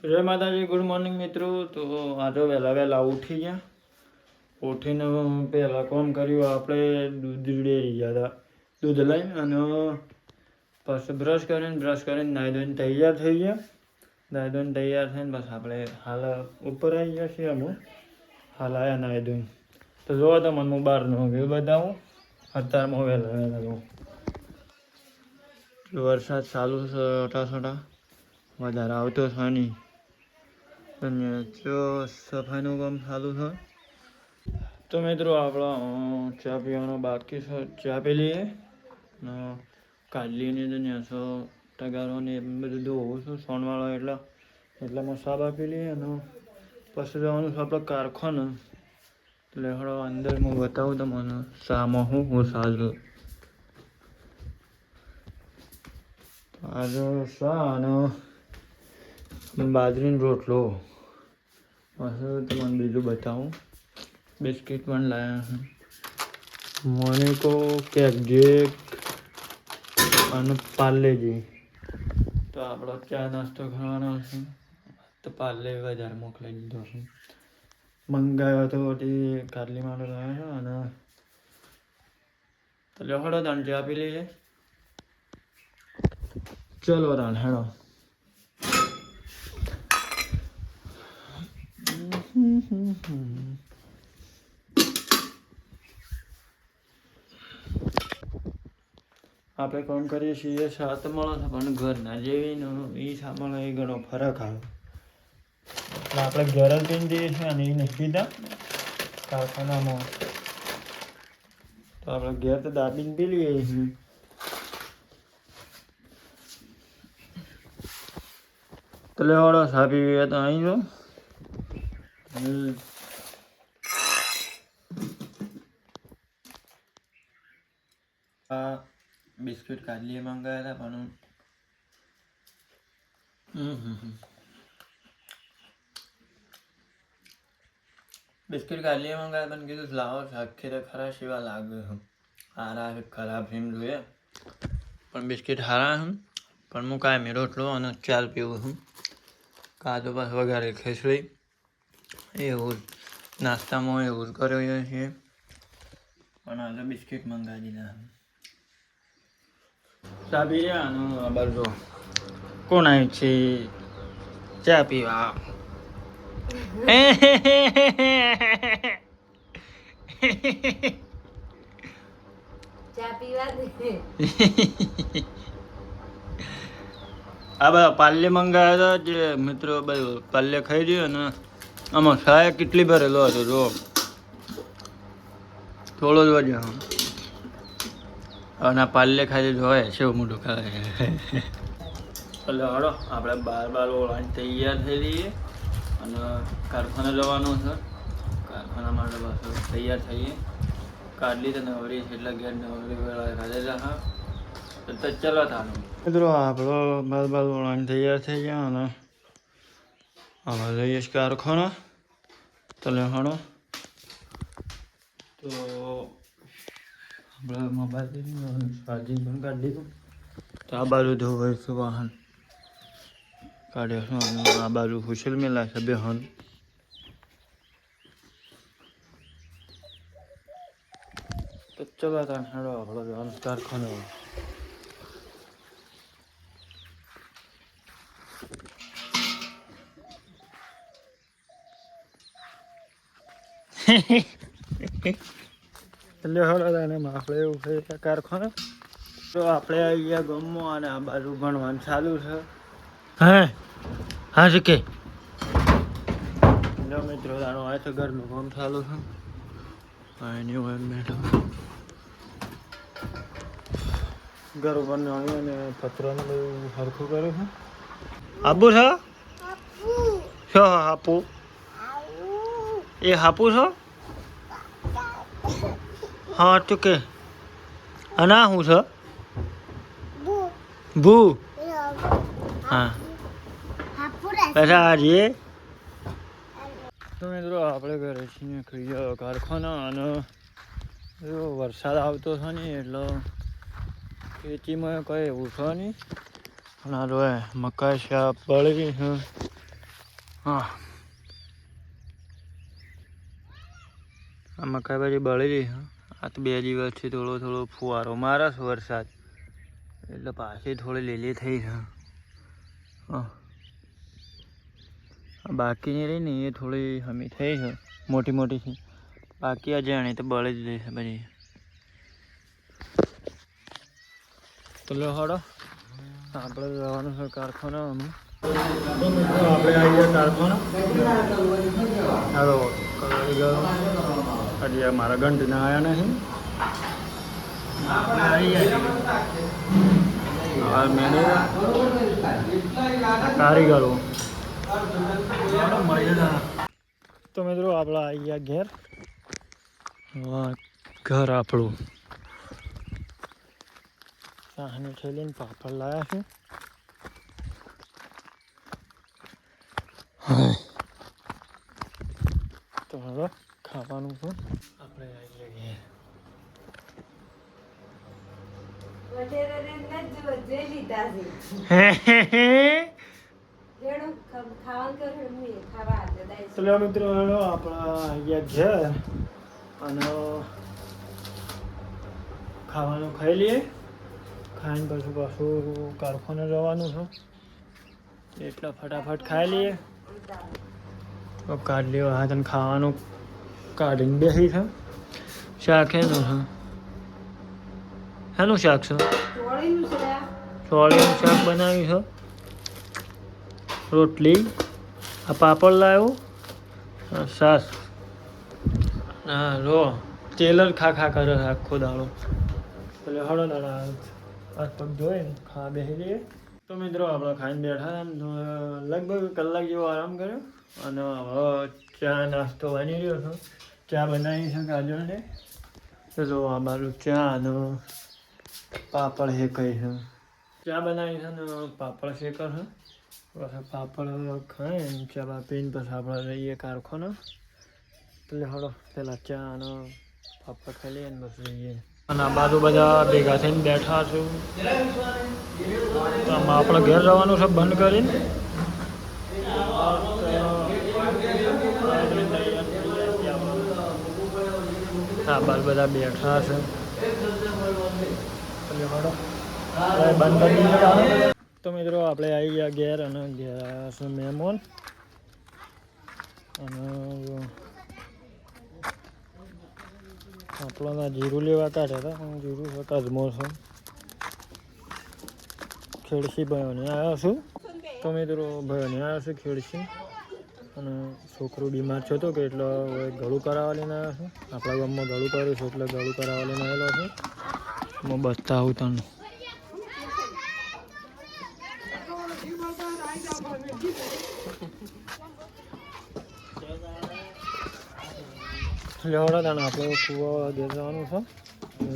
જય માતાજી, good morning મિત્રો. તો આજે વહેલા ઉઠી ગયા. ઉઠીને પહેલાં કામ કર્યું, આપણે દૂધ ડેરી ગયા હતા. દૂધ લઈને અને પછી બ્રશ કરીને નાહી ધોઈને તૈયાર થઈ ગયા. નાહી ધોઈને તૈયાર થઈને બસ આપણે હાલ ઉપર આવી ગયા છીએ. અમે હાલ આવ્યા નાહી ધોઈને. તો જોવો તો મને હું બહારનો વ્યૂ બતાવું. અત્યારમાં વહેલા જોઉં વરસાદ ચાલુ છે, છોટા વધારે આવતો છે નહીં. અને જો સફાઈનું કામ ચાલુ છે. તો મિત્રો આપણો ચા પીવાનો બાકી છે, ચા પી લઈએ. કાઢલીને તો ન્યાસો ટગારો ને એ બધું ધોવું છું સોનવાળો એટલામાં સાબ આપી લઈએ. અને પછી જવાનું છે આપણે કારખાને. એટલે હળો અંદર હું બતાવું તમને શામાં હું સાજું. આજે શા અને બાજરીનો રોટલો. પછી તમને બીજું બતાવું. બિસ્કિટ પણ લાવ્યા છે, મોનિકો, કેકજેક અને પાર્લેજી. તો આપણો ચા નાસ્તો ખાવાનો છે. તો પાર્લે વધારે મોકલાઈ દીધો છે. મંગાવ્યો હતો તે કાટલી માટે લાવ્યો. અને તો હેડો તાણ ચા પી લઈએ. ચલો તાણ હેડો. આપણે કામ કરીએ છીએ સાત મળે છે, પણ ઘરના જેવી એ સાંભળો એ ઘણો ફરક આવે. એટલે આપણે ઘર જ પીને જઈએ છીએ અને એ નથી પીતા કારખાનામાં. તો આપણે ઘેર તો દાબીને પી લઈએ છીએ. તો લેવાડો સા પીવીએ તો અહીં જો. આ બિસ્કિટ કાઢલીએ મંગાવ્યા હતા, પણ બિસ્કિટ કાઢલીએ મંગાવ્યા પણ કીધું લાવો આખી તો ખરા સેવા લાગે છે. સારા છે ખરાબ એમ જોઈએ, પણ બિસ્કિટ સારા છે. પણ હું કાંઈ રોટલો અને ચાલ પીવું છું. કાજુ પાસ વઘારે ખીચડી એવું જ નાસ્તામાં એવું જ કર્યો છે. પણ આજે બિસ્કિટ મંગાવી દીધા. ચા પી રહ્યા અને આ બાજુ કોણ આવ્યું છે ચા પીવા. આ બધા પાલ્લે મંગાવ્યા હતા. જે મિત્રો બધું પાલ્લે ખાઈ રહ્યો ને આમાં સાહેબ કેટલી ભરેલો હતો જો, થોડો જ વધ્યો. અને પાલ્લે ખાઈ હોય છે મોટું ખાય. એટલે હળો આપણે બાર ઓળાની તૈયાર થઈ રહીએ અને કારખાને જવાનું છે. કારખાના માટે બસ તૈયાર થઈએ. કાઢલી તો નવરી છે એટલે ઘેર નવરી વેળા ખાધે જા. તો ચલો તાનું મિત્રો આપણો બાર ઓળાની તૈયાર થઈ ગયા અને હવે જઈએ કારખાના. તો લેવાડો તો આપણે મોબાઈલ ચાર્જિંગ પણ કાઢી દીધું. તો આ બાજુ ધોવાઈશું વાહન કાઢ્યો છું. આ બાજુ હુશલ મેલા છે બેહન. તો ચલો તાણ હેડો આપણો જવાનું કારખાને. એટલે હળો એને આપણે એવું છે કારખાને. તો આપણે આવી ગયા ગામમાં અને આ બાજુ ભણવાનું ચાલુ છે. હા શું કે મિત્રો તારો આ તો ઘરનું કામ ચાલુ છે. એની હોય બેઠો ઘર ઉપર આવી અને પતરાનું બધું સરખું કર્યું છે. આબુ છે શું હાપુ એ હાપુ છો? હા તું કે અના શું છે? ભૂ હા પાછા આજે. તો મિત્રો આપણે ઘરે છીએ કારખાના અને જો વરસાદ આવતો છે ને એટલે ખેતીમાં કંઈ એવું છે નહીં. પણ આ જો મકાઈ શાક બળી છે હા આ મકાઈ બાજુ બળી રહી. આ તો 2 દિવસથી થોડો થોડો ફુવારો મારે છે વરસાદ, એટલે પાછી થોડી લીલી થઈ છે. હા બાકીની રહી ને એ થોડી હમી થઈ છે, મોટી મોટી છે. બાકી આ જાણી તો બળી જ રહી છે બધી. તો લો હળો આપણે જવાનું છે કારખાનામાં. આપણે આવી ગયા કારખાના. હાલો હજી મારા ઘંટના આવ્યા નહીં. મેનેજર કારીગરો તો મિત્રો આપણે આવી ગયા ઘેર. ઘર આપણું સાહની થેલીને પાપડ લાવ્યા છે. તો હવે ખાવાનું પણ આપણે આવી ગયા ઘેર. ચલો મિત્રો આપણા અહીંયા ઘેર અને ખાવાનું ખાઈ લઈએ. ખાઈને પછી પાછું કારખાને જવાનું છે, એટલે ફટાફટ ખાઈ લઈએ. તો કાઢી લ્યો હા તને ખાવાનું કાઢીને બેસી છે. શાક એનું છે. શેનું શાક છે? ચોળીનું શાક બનાવ્યું છે. રોટલી, આ પાપડ લાવ્યો, સાસ. હા રો તેલ જ ખા કરે છે આખો દાડો. એટલે હળો દાડા હાથ પગ ધોઈને ખાવા બેસી જઈએ. તો મિત્રો આપણે ખાઈને બેઠા લગભગ કલાક જેવો આરામ કર્યો અને હવે ચા નાસ્તો બની રહ્યો છે. ચા બનાવી છે ગાજરને. તો જો આ બાજુ ચા અને પાપડ શેકાય છે. ચા બનાવી છે ને પાપડ શેકા છે. પછી પાપડ ખાઈને ચા બા પીને પછી આપણે રહીએ કારખાના. એટલે હળો પેલા ચા અને પાપડ ખાઈ લઈએ ને બસ રહીએ. અને આ બાજુ બધા ભેગા થઈને બેઠા છું. તો આમાં આપણે ઘેર જવાનું છે બંધ કરીને. આ બાજુ બધા બેઠા છે. બંધ કરી. તો મિત્રો આપણે આવી ગયા ઘેર અને ઘેર આવ્યા છે મહેમાન. અને આપણાના જીરું લેવા કાઢ્યા હતા. જીરું કદમો છે. ખેડસી ભાઈઓને આવ્યા છું. તો મિત્રો ભાઈઓને આવ્યા છે ખેડસી. અને છોકરો બીમાર છે તો કે એટલે ગળું કરાવવા લઈને આવ્યા છું. આપણા ગામમાં ગળું કર્યું છે એટલે ગળું કરાવવા લઈને આવેલો છું. હું બતાવું તને. હેડો તાણે આપણે કૂવા ઘેર જવાનું છે.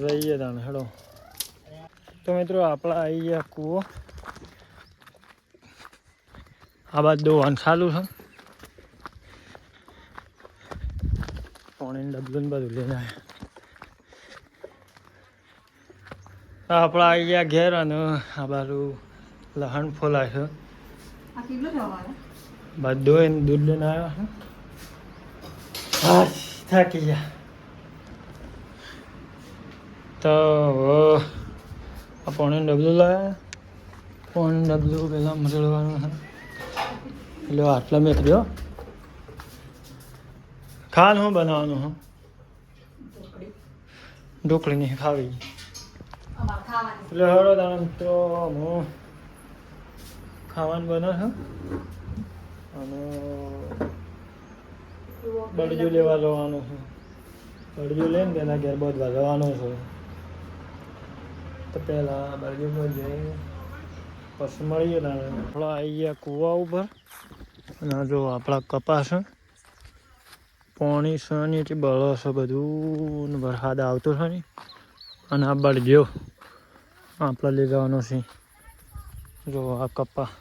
જઈએ તાણે હેડો. તો મિત્રો આપણે આવી ગયા કૂવો. આ બાદ દોવાનું ચાલુ છે. પાણીનું ડબલું બધું લઈને આવ્યા. આપણે આવી ગયા ઘેર અને આ બાજુ લહણ ફોલાય છે. બધું એને દૂધ લઈને આવ્યા છે. થાકી ગયા તો આ પાણીનું ડબલું લાવ્યા. પાણીનું ડબલું પહેલાં મરડવાનું છે. એટલે આટલા મેં કર્યો. ખાવાનું શું બનાવવાનું હા? ઢોકળી નહીં ખાવી. એટલે હળો તાણ તો હું ખાવાનું બને છે. અને બળજું લેવા જવાનું છે. બળજું લઈને તેના ઘેર બધવા જવાનું છે. તો પહેલાં બળજું જઈએ પછી મળીએ. આપણે આવી ગયા કૂવા ઉપર. અને જો આપણા કપાસ પાણી છે ને એટલે બળો છે બધું. વરસાદ આવતો છે ને અને આ બળજો આપણે લઈ જવાનો છે. જો આ કપા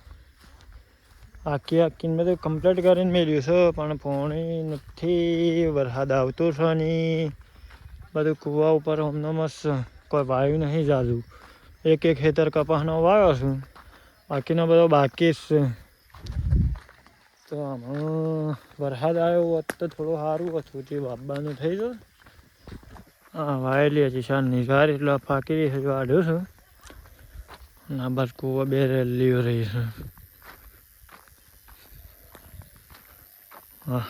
આખીને બધું કમ્પ્લીટ કરીને મેળ્યું છે પણ પાણી નથી. વરસાદ આવતો છે ને બધું કૂવા ઉપર હમણાં મસ્ત કોઈ વાવ્યું નહીં જાજુ. એક ખેતર કપાસનો વાવ્યો છું, બાકીનો બધો બાકી જ છે. તો આમાં વરસાદ આવ્યો હોત તો થોડું સારું હતું, તે બાબાનું થઈ ગયું. હા વાયેલી હતી સાંજની ગાર એટલે પાકી રહી છે, વાઢ્યું છે. અને આ બાજુ કૂવો બે રેલીઓ રહી છે. હા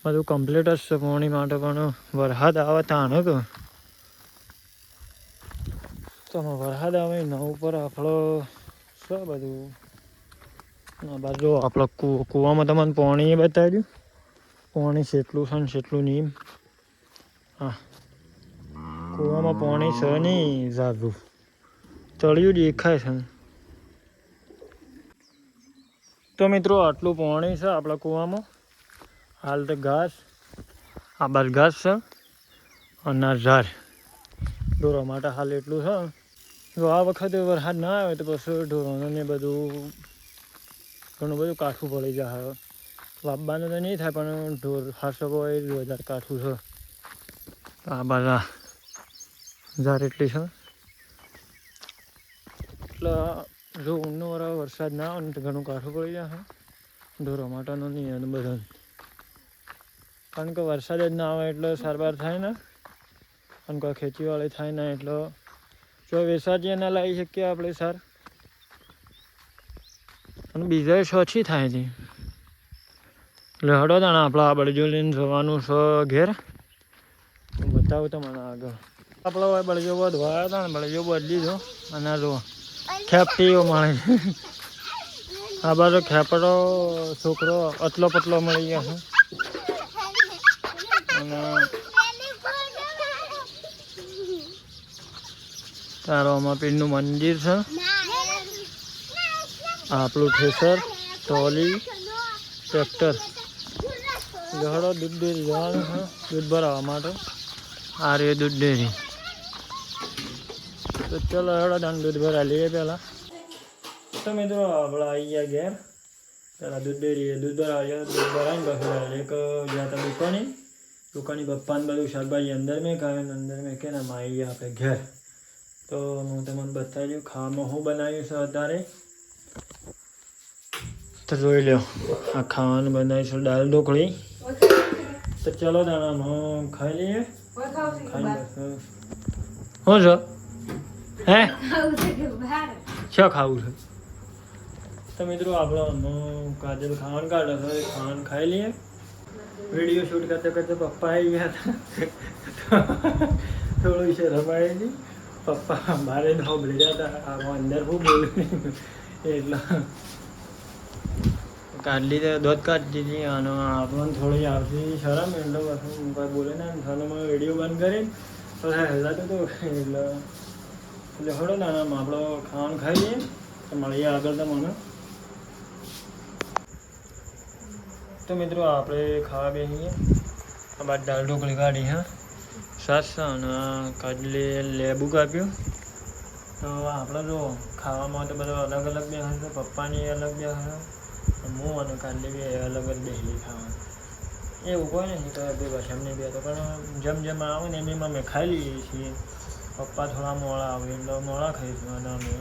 બધું કમ્પ્લીટ જ છે પાણી માટે, પણ વરસાદ આવે તાણે કે તો વરસાદ આવે એના ઉપર આપણો શું બધું આ બાજુ આપણો કૂવામાં તમને પાણી બતાવી દઉં. પાણી કેટલું છે ને કેટલું નહીં. હા કૂવામાં પાણી છે નહીં ઝાઝું, તળિયું દેખાય છે. તો મિત્રો આટલું પાણી છે આપણા કૂવામાં. હાલ તો ઘાસ આ બાજુ ઘાસ છે અને આ ઝાડ ઢોરો માટે હાલ એટલું છે. જો આ વખતે વરસાદ ના આવે તો પછી ઢોરોને ને બધું ઘણું બધું કાઠું પડી જાય. વાપવાનું તો નહીં થાય, પણ ઢોર ખાસો હોય વધારે કાઠું છે. આ બધા ઝાડ એટલી છે એટલે જો ઉનાળો વરસાદ ના આવે ને તો ઘણું કાઠું પડી જાય ઢોરો માટેનો નહીં. અને બધા કારણ કે વરસાદ જ ના આવે એટલે સારવાર થાય ને, અને કોઈ ખેતીવાડી થાય ને એટલે જો વેસાજીએ ના લાવી શકીએ આપણે સાર, અને બીજા સોછી થાય છે. એટલે હડો તાણે આપણે આ બળજો લઈને જવાનું છે ઘેર. બતાવું તમને આગળ આપણો બળજો વધવાયો હતા ને, બળજો બદલી દો. અને જો ખેપટીઓ મળે છે. આ બાજુ ખેપડો છોકરો અતલો પતલો મળી ગયા છે. અને તારોમાં પીરનું મંદિર છે. આપણું થેસર ટ્રોલી ટ્રેક્ટર જહડો દૂધ ડેરી જવાનું છે દૂધ ભરાવવા માટે. આ રે દૂધ ડેરી. તો ચલો હેડો દાન દૂધ ભરા લઈએ પહેલાં. તો મિત્રો આપણે આવી ગયા ઘેર. પહેલાં દૂધ ડેરીએ દૂધ ભરાવ્યા, દૂધ ભરાવીને પછી એક જ્યાં તમે દુકાની પપ્પાને બધું શાકભાજી અંદર મેં ખાય અંદર મેં કે ને આવી ગયા આપણે ઘેર. તો હું તમને બતાવી દઉં ખાવામાં શું બનાવ્યું છે અત્યારે. તો જોઈ લો આ ખાવાનું બનાવ્યું છે દાળ ઢોકળી. તો ચલો દાણામાં ખાઈ લઈએ. ખાઈ શું છો હે શું ખાવું છે? તો મિત્રો આપણે કાજલ ખાવાનું કાઢે છે, ખાવાનું ખાઈ લઈએ. વિડીયો શૂટ કરતા કરતા પપ્પા આવી ગયા હતા. થોડું છે રમાયેલી. પપ્પા મારે ન ભળી જતા આમાં અંદર હું બોલું એટલે કાઢલી તો દોધ કાઢી દીધી. અને આપણને થોડી આવતી શરમ એટલે પાછું કોઈ બોલે ને સામે વિડીયો બંધ કરીને પછી હલાતો હતો એટલે હળો નાનામાં આપણો ખાવાનું ખાઈએ. તો મળીએ આગળ તમને. તો મિત્રો આપણે ખાવા બેસીએ. આ બાદ દાળ ઢોકળી કાઢી હા સાસ અને કાઢલી લેબુ કાપ્યું. તો આપણે જો ખાવામાં તો બધો અલગ અલગ બે હશે. પપ્પાની અલગ બે હશે, હું અને કાઢલી બે અલગ જ બેસી ખાવાનું. એવું કોઈ નથી તો બે બસ એમને બે તો, પણ જેમ જેમ આવે ને એમ અમે ખાઈ લઈએ છીએ. પપ્પા થોડા મોડા આવે એટલે મોડા ખાઈશું, અને અમે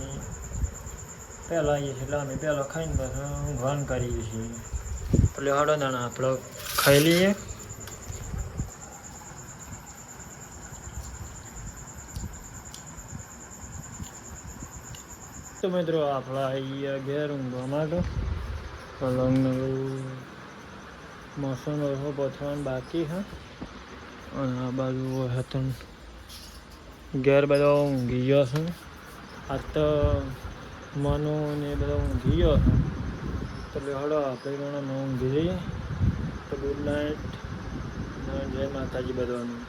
પહેલાં આવીએ છીએ એટલે અમે પહેલાં ખાઈને પછી ઘન કરીએ છીએ. એટલે હળો દાણા આપણે ખાઈ લઈએ. તો મિત્રો આપણે આવી ઘેર ઊંઘવા માટે. પલંગને મોસમ ઓછો પથવાનું બાકી છે. અને આ બાજુ હતું ઘેર બધા ઊંઘી ગયો છે. આ તો મનો ને બધા ઊંઘી ગયો છે. એટલે હળો આપણે પણ ઊંઘી જઈએ. તો ગુડ નાઇટ, જય માતાજી બધાનું.